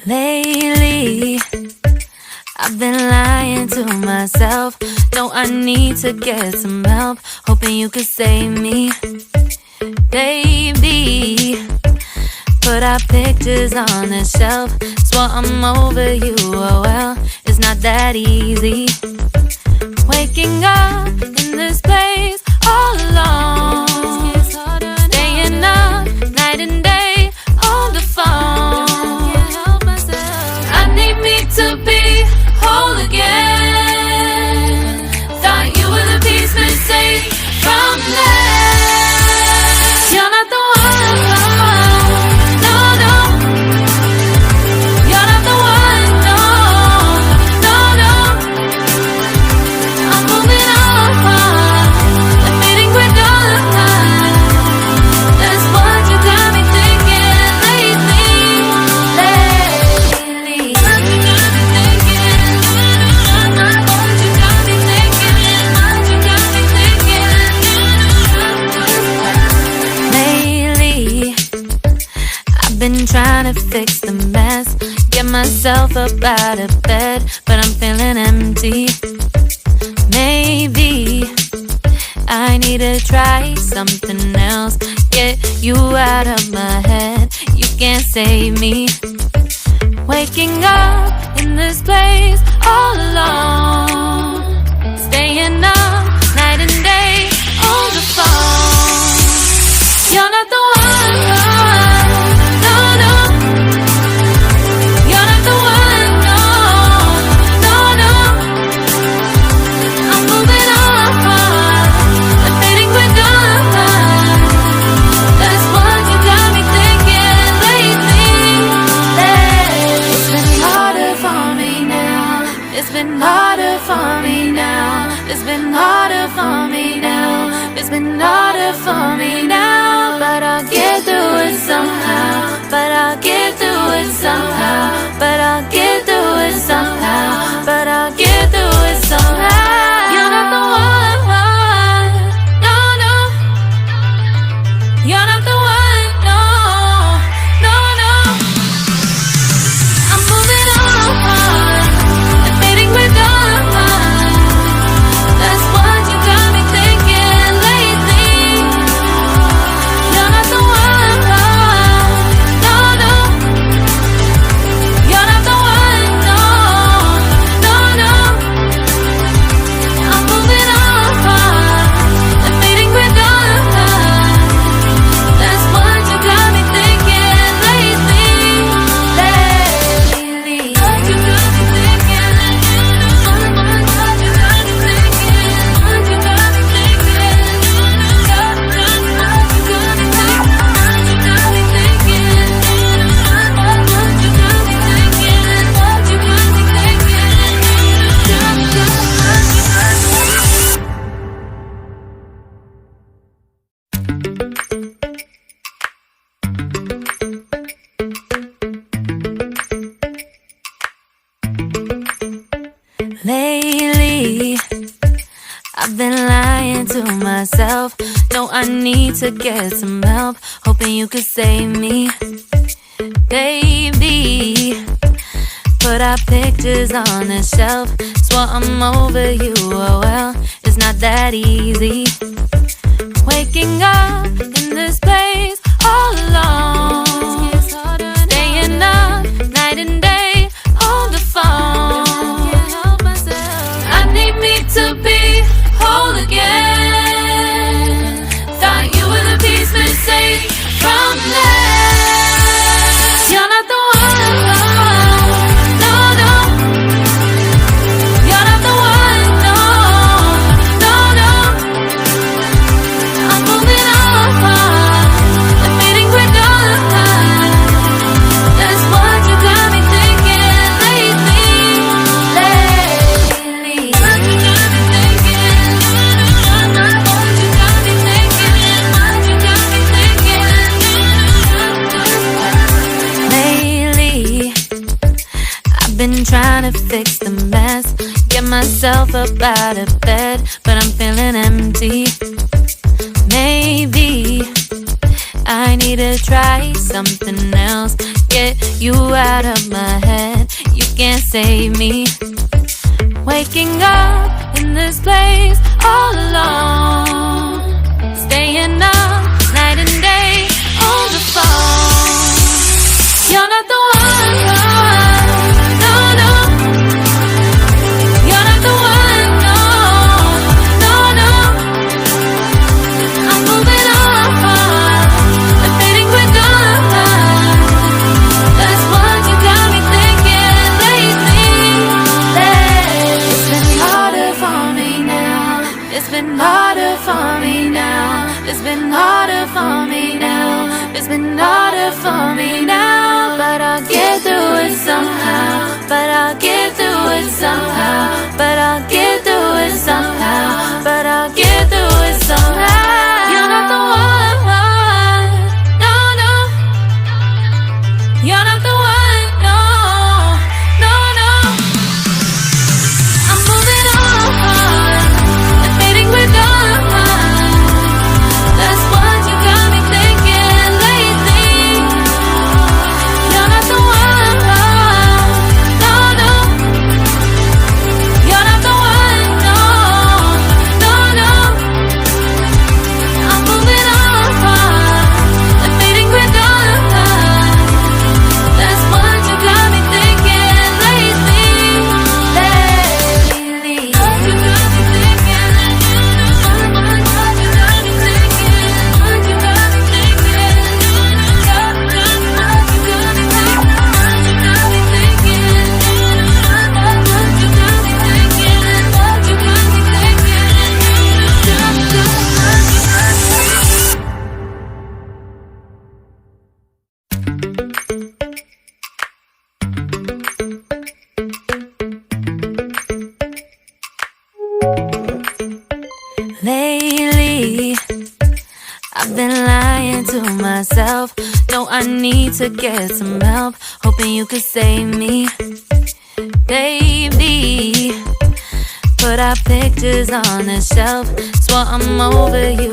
Lately, I've been lying to myself. No, I need to get some help. Hoping you could save me, baby. Put our pictures on the shelf. Swore I'm over you, oh well, it's not that easy. Waking up in this place all alone, staying up night and day on the phone. I need me to be whole again. Thought you were the piece missing from last. You're not the one, no, no. You're not the one, no, no, no. I'm moving on, the feeling we're done. That's what you got me thinking lately. What you got me thinking? What you got me thinking? What you got me thinking? Lately, I've been trying to fix the mess, get myself up out of bed, but I'm feeling empty. Maybe I need to try something else, get you out of my head. You can't save me. Waking up in this place all alone, staying up night and day on the phone. You're not the one, no, no. You're not the one, no, no, no. I'm moving on, the feeling we're done. That's what you got me thinking lately. It's been harder for me now. It's been harder for me now. It's been harder for me now. It's been harder for me now. But I'll get through it somehow. But I'll get through it somehow. But I'll get through it somehow. But I'll get through it somehow. You're not the one, no, no. You're not the one, no, no, no. I'm moving on, the feeling we're done. That's what you got me thinking lately. You're not the one, no, no. You're not the one, no, no, no. I'm moving on, the feeling we're done. That's what you got me thinking lately. What you got me thinking? What you got me thinking? What you got me thinking? What you got me thinking? What you got me thinking? What you got me Lately, I've been lying to myself. No, I need to get some help. Hoping you could save me, baby. Put our pictures on the shelf. Swore I'm over you, oh well, it's not that easy. Waking up in this place all alone, staying up night and day on the phone. I need me to be whole again. Thought you were the piece missing from last. You're not the one, no, no. You're not the one, no, no, no. I'm moving on, the feeling we're done. That's what you got me thinking lately. What you got me thinking? What you got me thinking? What you got me thinking? myself up out of bed, but I'm feeling empty. Maybe I need to try something else. Get you out of my head, you can't save me. Waking up in this place all alone, staying up night and day on the phone. You're not the one, no, no. You're not the one, no, no, no. I'm moving on, I'm fading quick on. That's what you got me thinking lately. It's been harder for me now. It's been harder for me now. It's been harder for me now. It's been harder for me now. But I'll get through it somehow. But I'll get through it somehow. But I'll get through it somehow. But I'll get through it somehow. You're not the one, no, no. You're not the one, no, no, no. I'm moving on, I'm fading with on. That's what you got me thinking lately. You're not the one, no, no. You're not the one, no, no, no. I'm moving on, I'm fading with on. That's what you got me thinking lately. What you got me thinking? What you got me thinking? What you got me thinking? What you got me thinking? What you got me thinking? What you got me thinking? What you got me Lately, I've been lying to myself. No, I need to get some help. Hoping you could save me, baby. Put our pictures on the shelf. Swore I'm over you.